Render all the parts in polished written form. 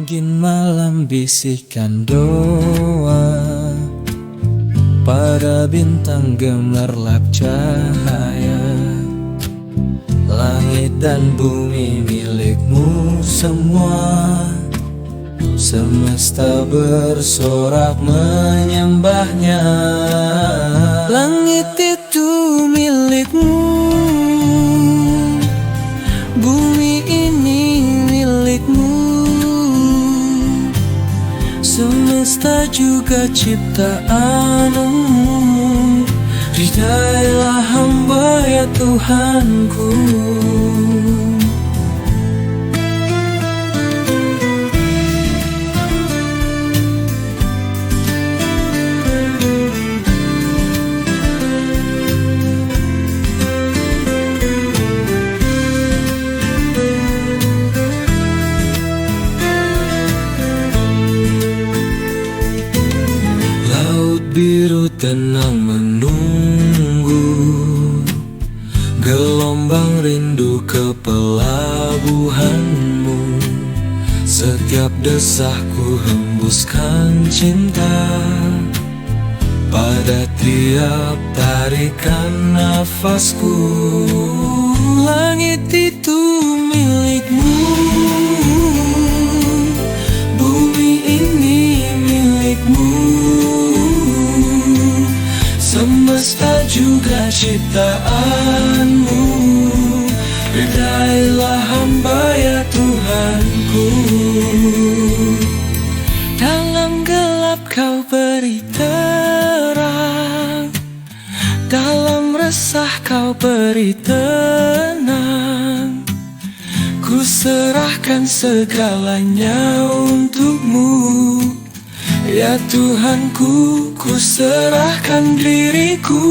Angin malam bisikan doa pada bintang gemerlap cahaya. Langit dan bumi milikmu semua, semesta bersorak menyembahnya. Langit itu milikmu, bumi ini milikmu, semesta juga ciptaanmu. Ridailah hamba ya Tuhanku. Biru tenang menunggu, gelombang rindu ke pelabuhanmu. Setiap desahku hembuskan cinta pada tiap tarikan nafasku. Langit itu milikmu, bumi ini milikmu, semesta juga ciptaanmu. Ridailah hamba ya Tuhanku. Dalam gelap kau beri terang, dalam resah kau beri tenang. Ku serahkan segalanya untukmu ya Tuhanku, ku serahkan diriku.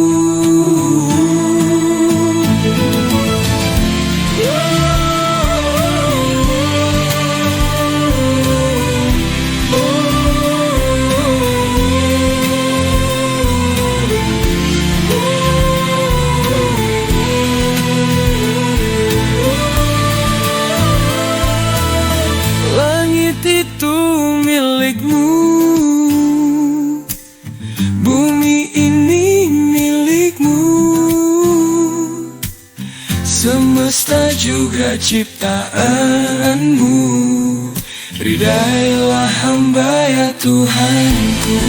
Langit itu milikmu, bumi ini milikmu, semesta juga ciptaanmu. Ridailah hamba ya Tuhanku.